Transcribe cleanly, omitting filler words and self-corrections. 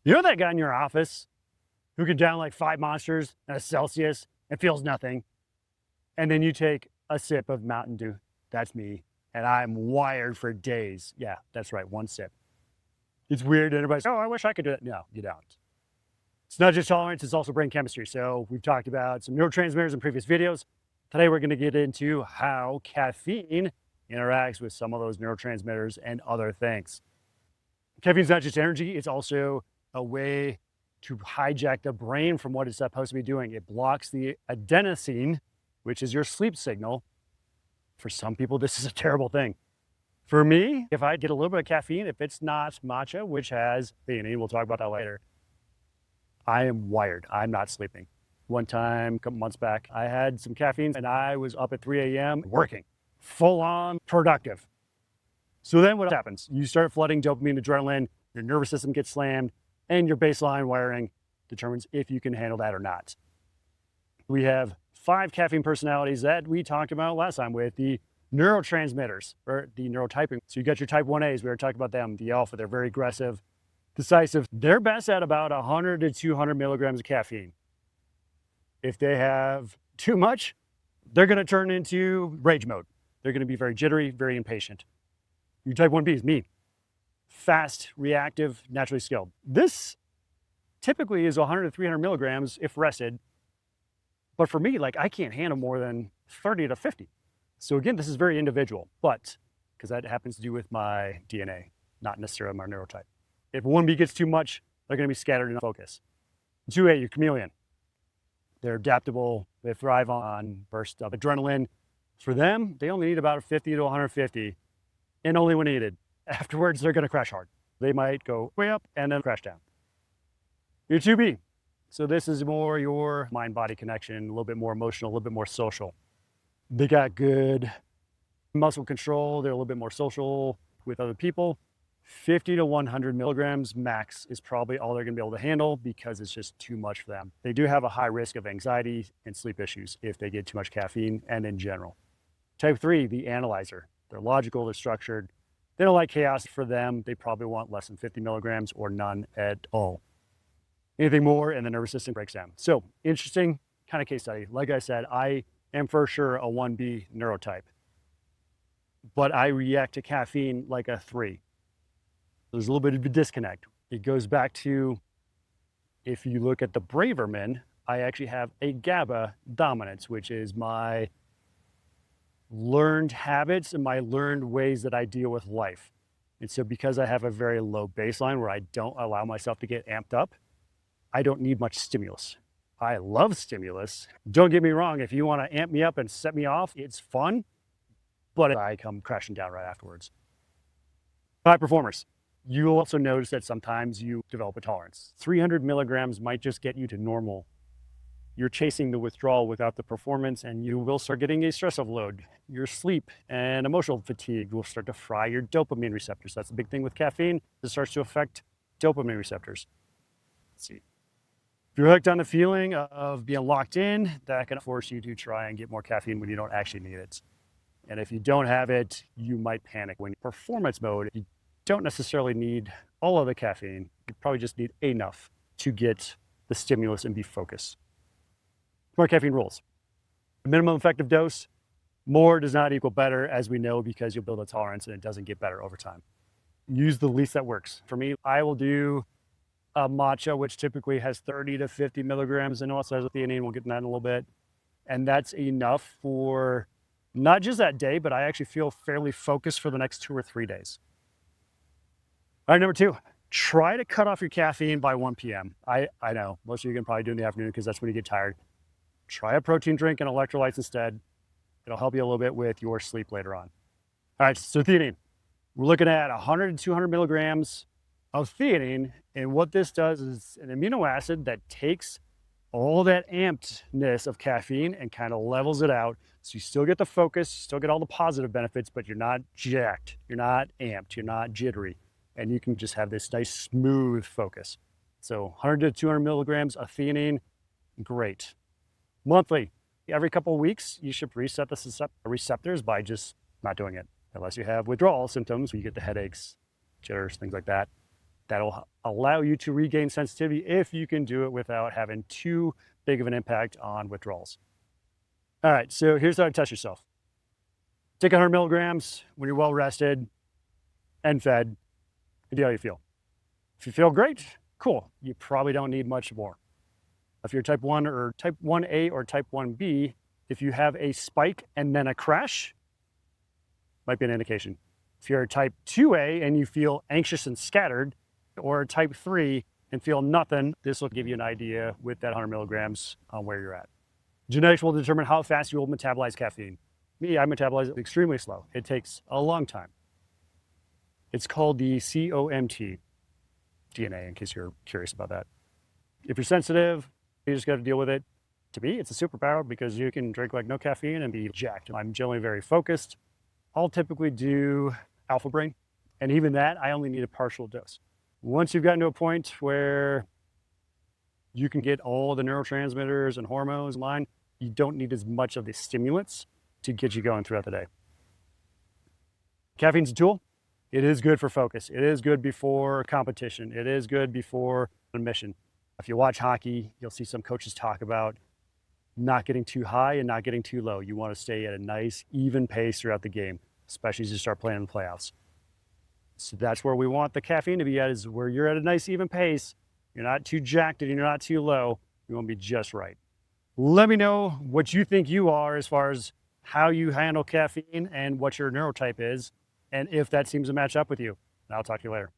You know that guy in your office who can down like 5 monsters at a Celsius and feels nothing? And then you take a sip of Mountain Dew. That's me. And I'm wired for days. Yeah, that's right. 1 sip. It's weird. And everybody's, oh, I wish I could do that. No, you don't. It's not just tolerance, it's also brain chemistry. So we've talked about some neurotransmitters in previous videos. Today, we're going to get into how caffeine interacts with some of those neurotransmitters and other things. Caffeine is not just energy, it's also a way to hijack the brain from what it's supposed to be doing. It blocks the adenosine, which is your sleep signal. For some people, this is a terrible thing. For me, if I get a little bit of caffeine, if it's not matcha, which has theanine, we'll talk about that later, I am wired. I'm not sleeping. One time, a couple months back, I had some caffeine and I was up at 3 a.m. working, full on productive. So then what happens? You start flooding dopamine, adrenaline, your nervous system gets slammed, and your baseline wiring determines if you can handle that or not. We have 5 caffeine personalities that we talked about last time with the neurotransmitters, or the neurotyping. So you got your type 1As, we were talking about them, the alpha, they're very aggressive, decisive. They're best at about 100 to 200 milligrams of caffeine. If they have too much, they're going to turn into rage mode. They're going to be very jittery, very impatient. Your type 1B is me. Fast, reactive, naturally skilled. This typically is 100 to 300 milligrams if rested. But for me, like I can't handle more than 30 to 50. So again, this is very individual, but because that happens to do with my DNA, not necessarily my neurotype. If 1B gets too much, they're going to be scattered in focus. 2A, you're chameleon. They're adaptable. They thrive on bursts of adrenaline. For them, they only need about 50 to 150 and only when needed. Afterwards, they're going to crash hard. They might go way up and then crash down. You're 2B. So this is more your mind-body connection, a little bit more emotional, a little bit more social. They got good muscle control. They're a little bit more social with other people. 50 to 100 milligrams max is probably all they're going to be able to handle because it's just too much for them. They do have a high risk of anxiety and sleep issues if they get too much caffeine and in general. Type 3, the analyzer. They're logical, they're structured. They don't like chaos. For them, they probably want less than 50 milligrams or none at all. Anything more and the nervous system breaks down. So interesting kind of case study. Like I said, I am for sure a 1B neurotype, but I react to caffeine like a 3. There's a little bit of a disconnect. It goes back to, if you look at the Braverman, I actually have a GABA dominance, which is my learned habits and my learned ways that I deal with life. And so because I have a very low baseline where I don't allow myself to get amped up, I don't need much stimulus. I love stimulus. Don't get me wrong, if you want to amp me up and set me off, it's fun, but I come crashing down right afterwards. High performers. You'll also notice that sometimes you develop a tolerance. 300 milligrams might just get you to normal. You're chasing the withdrawal without the performance, and you will start getting a stress overload. Your sleep and emotional fatigue will start to fry your dopamine receptors. That's the big thing with caffeine. It starts to affect dopamine receptors. Let's see. If you're hooked on the feeling of being locked in, that can force you to try and get more caffeine when you don't actually need it. And if you don't have it, you might panic. When you're performance mode, you don't necessarily need all of the caffeine. You probably just need enough to get the stimulus and be focused. Smart caffeine rules. Minimum effective dose, more does not equal better, as we know, because you'll build a tolerance and it doesn't get better over time. Use the least that works. For me, I will do a matcha, which typically has 30 to 50 milligrams, and also has a theanine. We'll get into that in a little bit. And that's enough for not just that day, but I actually feel fairly focused for the next 2 or 3 days. All right, number 2, try to cut off your caffeine by 1 p.m. I know most of you can probably do it in the afternoon because that's when you get tired. Try a protein drink and electrolytes instead. It'll help you a little bit with your sleep later on. All right, so theanine. We're looking at 100 to 200 milligrams of theanine, and what this does is an amino acid that takes all that ampedness of caffeine and kind of levels it out. So you still get the focus, you still get all the positive benefits, but you're not jacked, you're not amped, you're not jittery, and you can just have this nice smooth focus. So 100 to 200 milligrams of theanine, great. Monthly, every couple of weeks, you should reset the receptors by just not doing it, unless you have withdrawal symptoms where you get the headaches, jitters, things like that. That'll allow you to regain sensitivity if you can do it without having too big of an impact on withdrawals. All right, so here's how to test yourself. Take 100 milligrams when you're well rested and fed, and see how you feel. If you feel great, cool. You probably don't need much more. If you're type 1 or type 1A or type 1B, if you have a spike and then a crash, might be an indication. If you're a type 2A and you feel anxious and scattered, or a type 3 and feel nothing, this will give you an idea with that 100 milligrams on where you're at. Genetics will determine how fast you will metabolize caffeine. Me, I metabolize it extremely slow. It takes a long time. It's called the COMT DNA, in case you're curious about that. If you're sensitive, you just got to deal with it. To me, it's a superpower because you can drink like no caffeine and be jacked. I'm generally very focused. I'll typically do alpha brain, and even that, I only need a partial dose. Once you've gotten to a point where you can get all the neurotransmitters and hormones in line, you don't need as much of the stimulants to get you going throughout the day. Caffeine's a tool. It is good for focus. It is good before competition. It is good before a mission. If you watch hockey, you'll see some coaches talk about not getting too high and not getting too low. You want to stay at a nice, even pace throughout the game, especially as you start playing in the playoffs. So that's where we want the caffeine to be at, is where you're at a nice, even pace. You're not too jacked and you're not too low. You want to be just right. Let me know what you think you are as far as how you handle caffeine and what your neurotype is, and if that seems to match up with you. And I'll talk to you later.